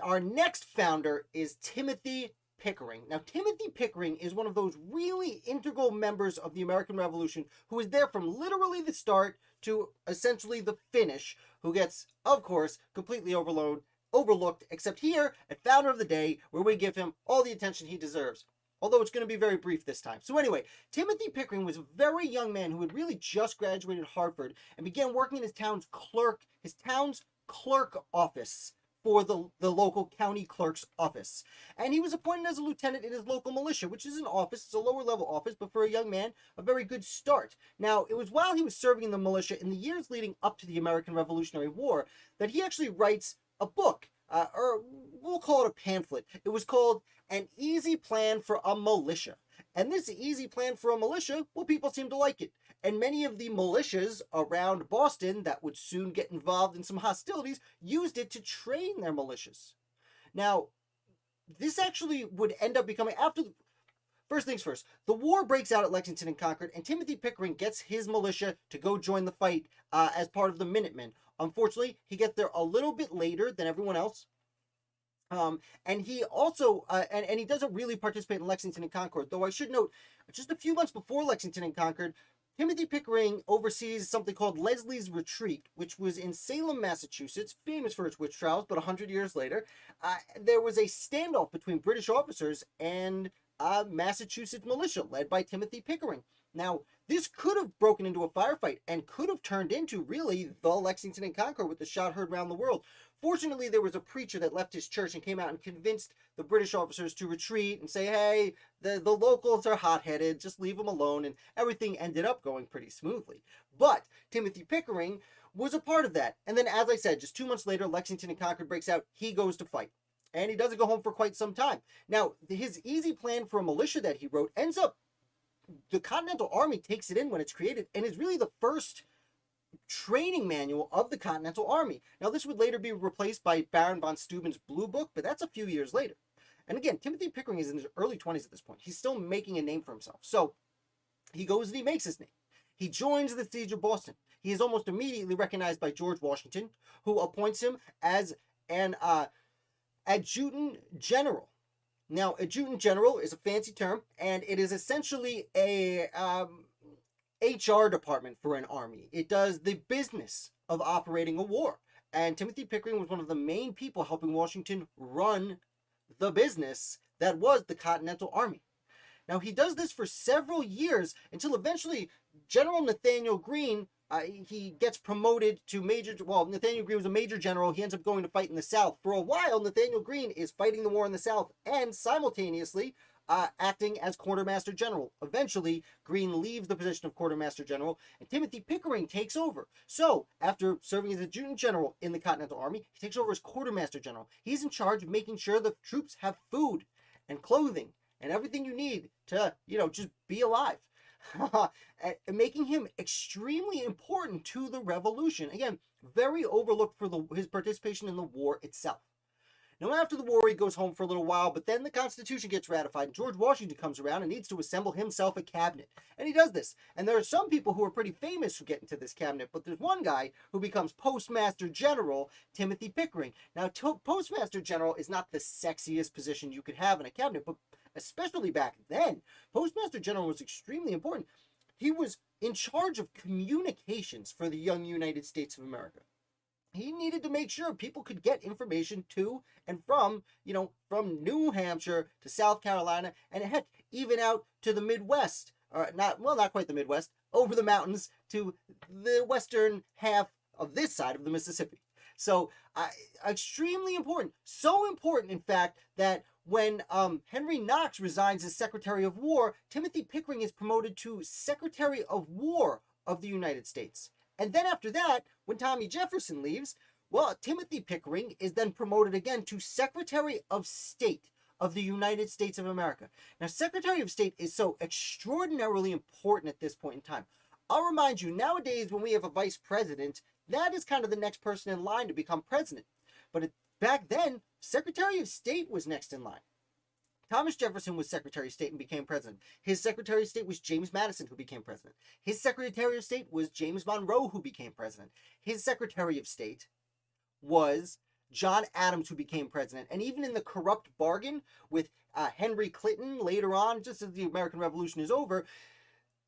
Our next founder is Timothy Pickering. Now, Timothy Pickering is one of those really integral members of the American Revolution who is there from literally the start to essentially the finish, who gets, of course, completely overlooked, except here at Founder of the Day, where we give him all the attention he deserves. Although it's going to be very brief this time. So anyway, Timothy Pickering was a very young man who had really just graduated Harvard and began working in his town's clerk office for the local county clerk's office. And he was appointed as a lieutenant in his local militia, which is an office, it's a lower level office, but for a young man, a very good start. Now, it was while he was serving in the militia in the years leading up to the American Revolutionary War that he actually writes a book, or we'll call it a pamphlet. It was called An Easy Plan for a Militia. And this easy plan for a militia, well, people seem to like it. And many of the militias around Boston that would soon get involved in some hostilities used it to train their militias. Now, this actually would end up becoming, first things first, the war breaks out at Lexington and Concord, and Timothy Pickering gets his militia to go join the fight as part of the Minutemen. Unfortunately, he gets there a little bit later than everyone else. And he also, and he doesn't really participate in Lexington and Concord, though I should note, just a few months before Lexington and Concord, Timothy Pickering oversees something called Leslie's Retreat, which was in Salem, Massachusetts, famous for its witch trials, but 100 years later, there was a standoff between British officers and Massachusetts militia led by Timothy Pickering. Now, this could have broken into a firefight and could have turned into really the Lexington and Concord with the shot heard around the world. Fortunately, there was a preacher that left his church and came out and convinced the British officers to retreat and say, hey, the locals are hot-headed, just leave them alone, and everything ended up going pretty smoothly. But Timothy Pickering was a part of that. And then, as I said, just 2 months later, Lexington and Concord breaks out. He goes to fight. And he doesn't go home for quite some time. Now, his easy plan for a militia that he wrote ends up, the Continental Army takes it in when it's created and is really the first training manual of the Continental Army. Now, this would later be replaced by Baron von Steuben's Blue Book, but that's a few years later. And again, Timothy Pickering is in his early 20s at this point. He's still making a name for himself. So he goes and he makes his name. He joins the Siege of Boston. He is almost immediately recognized by George Washington, who appoints him as an adjutant general. Now, adjutant general is a fancy term, and it is essentially a HR department for an army. It does the business of operating a war. And Timothy Pickering was one of the main people helping Washington run the business that was the Continental Army. Now, he does this for several years until eventually General Nathaniel Greene, he gets promoted to Nathaniel Greene was a major general. He ends up going to fight in the South. For a while, Nathaniel Greene is fighting the war in the South and simultaneously acting as Quartermaster General. Eventually, Greene leaves the position of Quartermaster General, and Timothy Pickering takes over. So, after serving as Adjutant General in the Continental Army, he takes over as Quartermaster General. He's in charge of making sure the troops have food and clothing and everything you need to, just be alive. Making him extremely important to the revolution. Again, very overlooked for his participation in the war itself. Now, after the war, he goes home for a little while, but then the Constitution gets ratified, and George Washington comes around and needs to assemble himself a cabinet. And he does this. And there are some people who are pretty famous who get into this cabinet, but there's one guy who becomes Postmaster General, Timothy Pickering. Now, Postmaster General is not the sexiest position you could have in a cabinet, but especially back then, Postmaster General was extremely important. He was in charge of communications for the young United States of America. He needed to make sure people could get information to and from, from New Hampshire to South Carolina, and heck, even out to the Midwest, or not quite the Midwest, over the mountains to the western half of this side of the Mississippi. So, extremely important. So important, in fact, that when Henry Knox resigns as Secretary of War, Timothy Pickering is promoted to Secretary of War of the United States. And then after that, when Tommy Jefferson leaves, Timothy Pickering is then promoted again to Secretary of State of the United States of America. Now, Secretary of State is so extraordinarily important at this point in time. I'll remind you, nowadays when we have a vice president, that is kind of the next person in line to become president. But back then, Secretary of State was next in line. Thomas Jefferson was Secretary of State and became president. His Secretary of State was James Madison, who became president. His Secretary of State was James Monroe, who became president. His Secretary of State was John Adams, who became president. And even in the corrupt bargain with Henry Clinton later on, just as the American Revolution is over,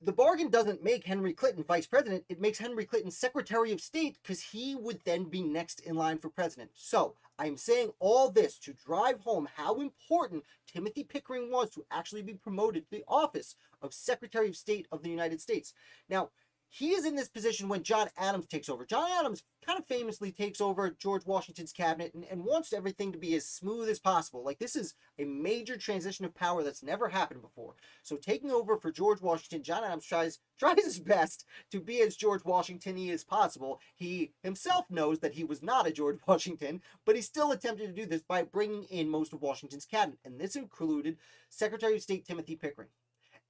the bargain doesn't make Henry Clinton vice president. It makes Henry Clinton Secretary of State, because he would then be next in line for president. So I'm saying all this to drive home how important Timothy Pickering was to actually be promoted to the office of Secretary of State of the United States. Now, he is in this position when John Adams takes over. John Adams kind of famously takes over George Washington's cabinet and wants everything to be as smooth as possible. Like, this is a major transition of power that's never happened before. So taking over for George Washington, John Adams tries his best to be as George Washington-y as possible. He himself knows that he was not a George Washington, but he still attempted to do this by bringing in most of Washington's cabinet. And this included Secretary of State Timothy Pickering.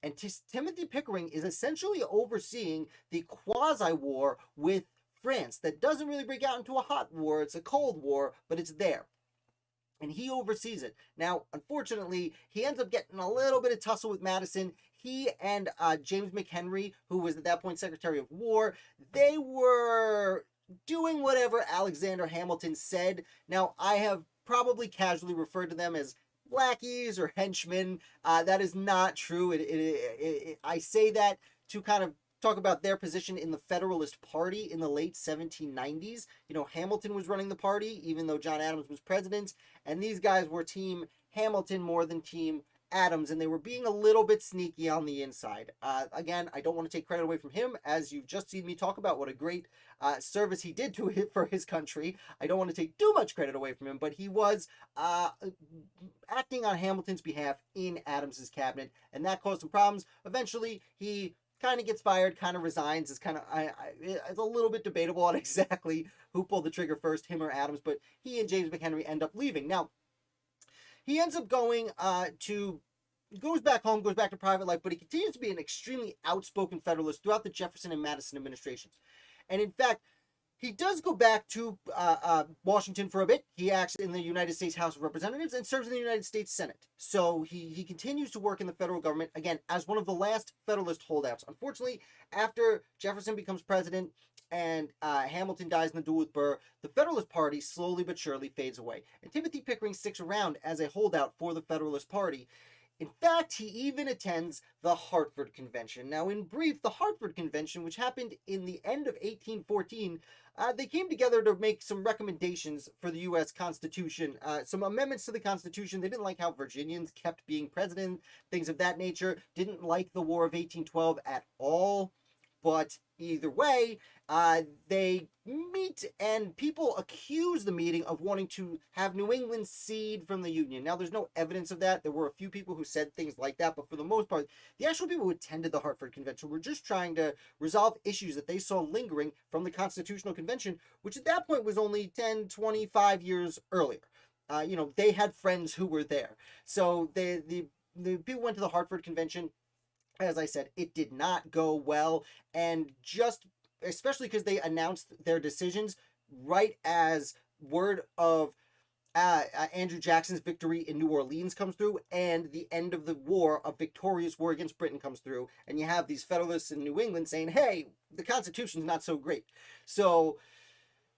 And Timothy Pickering is essentially overseeing the quasi-war with France that doesn't really break out into a hot war. It's a cold war, but it's there. And he oversees it. Now, unfortunately, he ends up getting a little bit of tussle with Madison. He and James McHenry, who was at that point Secretary of War, they were doing whatever Alexander Hamilton said. Now, I have probably casually referred to them as lackeys or henchmen. That is not true. I say that to kind of talk about their position in the Federalist Party in the late 1790s. You know, Hamilton was running the party, even though John Adams was president, and these guys were Team Hamilton more than Team Adams, and they were being a little bit sneaky on the inside. Again, I don't want to take credit away from him, as you've just seen me talk about what a great service he did for his country. I don't want to take too much credit away from him, but he was acting on Hamilton's behalf in Adams's cabinet, and that caused some problems. Eventually, he kind of gets fired, kind of resigns. It's kind of it's a little bit debatable on exactly who pulled the trigger first, him or Adams, but he and James McHenry end up leaving. Now, he ends up going goes back home, goes back to private life, but he continues to be an extremely outspoken Federalist throughout the Jefferson and Madison administrations. And in fact, he does go back to Washington for a bit. He acts in the United States House of Representatives and serves in the United States Senate. So he continues to work in the federal government, again, as one of the last Federalist holdouts. Unfortunately, after Jefferson becomes president and Hamilton dies in the duel with Burr, the Federalist Party slowly but surely fades away. And Timothy Pickering sticks around as a holdout for the Federalist Party. In fact, he even attends the Hartford Convention. Now, in brief, the Hartford Convention, which happened in the end of 1814, they came together to make some recommendations for the U.S. Constitution, some amendments to the Constitution. They didn't like how Virginians kept being president, things of that nature. Didn't like the War of 1812 at all. But either way, they meet, and people accuse the meeting of wanting to have New England cede from the Union. Now, there's no evidence of that. There were a few people who said things like that, but for the most part, the actual people who attended the Hartford Convention were just trying to resolve issues that they saw lingering from the Constitutional Convention, which at that point was only 10, 25 years earlier. They had friends who were there. So the people went to the Hartford Convention. As I said, it did not go well, and especially because they announced their decisions right as word of Andrew Jackson's victory in New Orleans comes through, and the end of the war, a victorious war against Britain, comes through, and you have these Federalists in New England saying, hey, the Constitution's not so great. So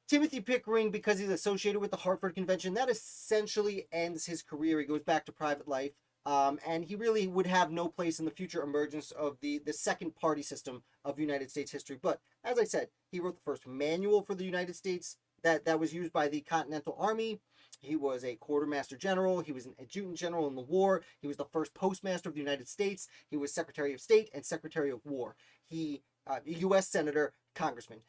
Timothy Pickering, because he's associated with the Hartford Convention, that essentially ends his career. He goes back to private life. And he really would have no place in the future emergence of the second party system of United States history. But as I said, he wrote the first manual for the United States that was used by the Continental Army. He was a quartermaster general. He was an adjutant general in the war. He was the first postmaster of the United States. He was Secretary of State and Secretary of War. He, U.S. Senator, Congressman.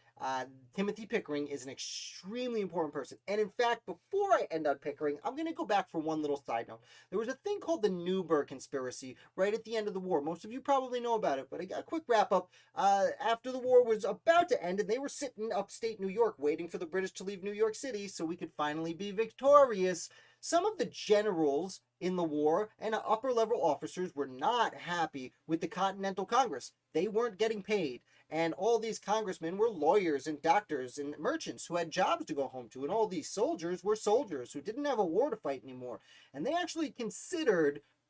Timothy Pickering is an extremely important person. And in fact, before I end on Pickering, I'm going to go back for one little side note. There was a thing called the Newburgh Conspiracy right at the end of the war. Most of you probably know about it, but I got a quick wrap up. After the war was about to end, and they were sitting upstate New York waiting for the British to leave New York City so we could finally be victorious. Some of the generals in the war and upper level officers were not happy with the Continental Congress. They weren't getting paid. And all these congressmen were lawyers and doctors and merchants who had jobs to go home to. And all these soldiers were soldiers who didn't have a war to fight anymore. And they actually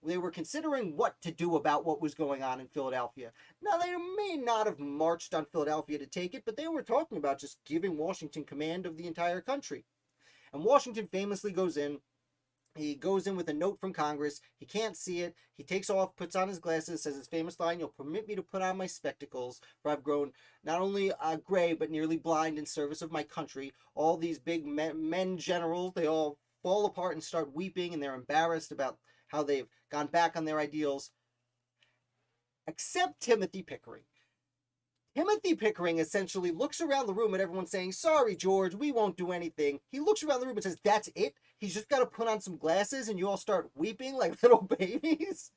were considering what to do about what was going on in Philadelphia. Now, they may not have marched on Philadelphia to take it, but they were talking about just giving Washington command of the entire country. And Washington famously goes in. He goes in with a note from Congress. He can't see it. He takes off, puts on his glasses, says his famous line, "You'll permit me to put on my spectacles, for I've grown not only gray, but nearly blind in service of my country." All these big men generals, they all fall apart and start weeping, and they're embarrassed about how they've gone back on their ideals, except Timothy Pickering. Timothy Pickering essentially looks around the room at everyone saying, "Sorry, George, we won't do anything." He looks around the room and says, "That's it? He's just got to put on some glasses and you all start weeping like little babies?"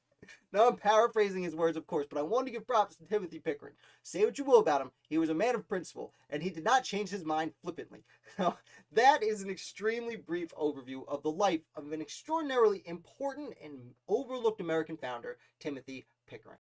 Now, I'm paraphrasing his words, of course, but I want to give props to Timothy Pickering. Say what you will about him, he was a man of principle, and he did not change his mind flippantly. Now, that is an extremely brief overview of the life of an extraordinarily important and overlooked American founder, Timothy Pickering.